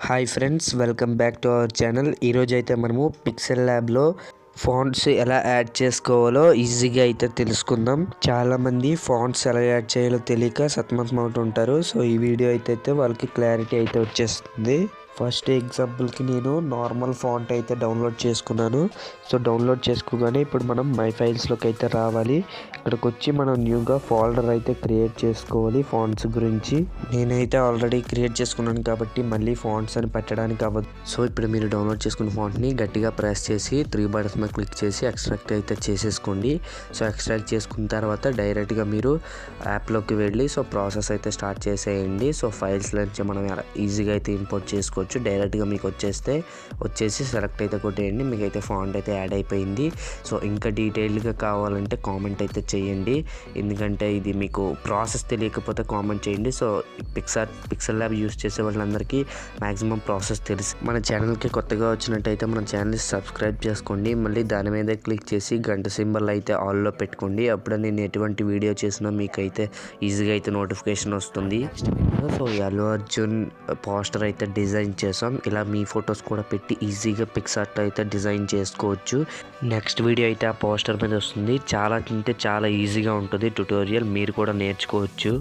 Hi friends, welcome back to our channel. ఈరోజు అయితే మనము పిక్సెల్ ల్యాబ్లో ఫాంట్స్ ఎలా యాడ్ చేసుకోవాలో ఈజీగా అయితే తెలుసుకుందాం. చాలామంది ఫాంట్స్ ఎలా యాడ్ చేయాలో తెలియక సతమతమవుతుంటారు. సో ఈ వీడియో అయితే వాళ్ళకి క్లారిటీ అయితే వచ్చేస్తుంది. ఫస్ట్ ఎగ్జాంపుల్కి నేను నార్మల్ ఫాంట్ అయితే డౌన్లోడ్ చేసుకున్నాను. సో డౌన్లోడ్ చేసుకోగానే ఇప్పుడు మనం మై ఫైల్స్లోకి అయితే రావాలి. ఇక్కడికి వచ్చి మనం న్యూగా ఫోల్డర్ అయితే క్రియేట్ చేసుకోవాలి ఫాంట్స్ గురించి. నేనైతే ఆల్రెడీ క్రియేట్ చేసుకున్నాను కాబట్టి మళ్ళీ ఫాంట్స్ అని పెట్టడానికి అవ్వదు. సో ఇప్పుడు మీరు డౌన్లోడ్ చేసుకున్న ఫాంట్ని గట్టిగా ప్రెస్ చేసి 3 బటన్స్ మీద క్లిక్ చేసి ఎక్స్ట్రాక్ట్ అయితే చేసేసుకోండి. సో ఎక్స్ట్రాక్ట్ చేసుకున్న తర్వాత డైరెక్ట్గా మీరు యాప్లోకి వెళ్ళి సో ప్రాసెస్ అయితే స్టార్ట్ చేసేయండి. సో ఫైల్స్ నుంచి మనం ఈజీగా అయితే ఇంపోర్ట్ చేసుకోవచ్చు. డైరెక్ట్గా మీకు వచ్చేసి సెలెక్ట్ అయితే కొట్టేయండి. మీకు అయితే ఫాంట్ అయితే యాడ్ అయిపోయింది. సో ఇంకా డీటెయిల్డ్గా కావాలంటే కామెంట్ అయితే చేయండి. ఎందుకంటే ఇది మీకు ప్రాసెస్ తెలియకపోతే కామెంట్ చేయండి. సో పిక్సెల్ ల్యాబ్ యూస్ చేసే వాళ్ళందరికీ మ్యాక్సిమం ప్రాసెస్ తెలుసు. మన ఛానల్కి కొత్తగా వచ్చినట్టయితే మన ఛానల్ని సబ్స్క్రైబ్ చేసుకోండి. మళ్ళీ దాని మీద క్లిక్ చేసి గంట సింబల్ అయితే ఆల్లో పెట్టుకోండి. అప్పుడు నేను ఎటువంటి వీడియో చేసినా మీకు అయితే ఈజీగా అయితే నోటిఫికేషన్ వస్తుంది. సో అల్లు అర్జున్ పోస్టర్ అయితే డిజైన్ చేసాం. ఇలా మీ ఫొటోస్ కూడా పెట్టి ఈజీగా పిక్సార్ట్ అయితే డిజైన్ చేసుకోవచ్చు. నెక్స్ట్ వీడియో అయితే ఆ పోస్టర్ మీద వస్తుంది. చాలా ఈజీగా ఉంటుంది ట్యుటోరియల్, మీరు కూడా నేర్చుకోవచ్చు.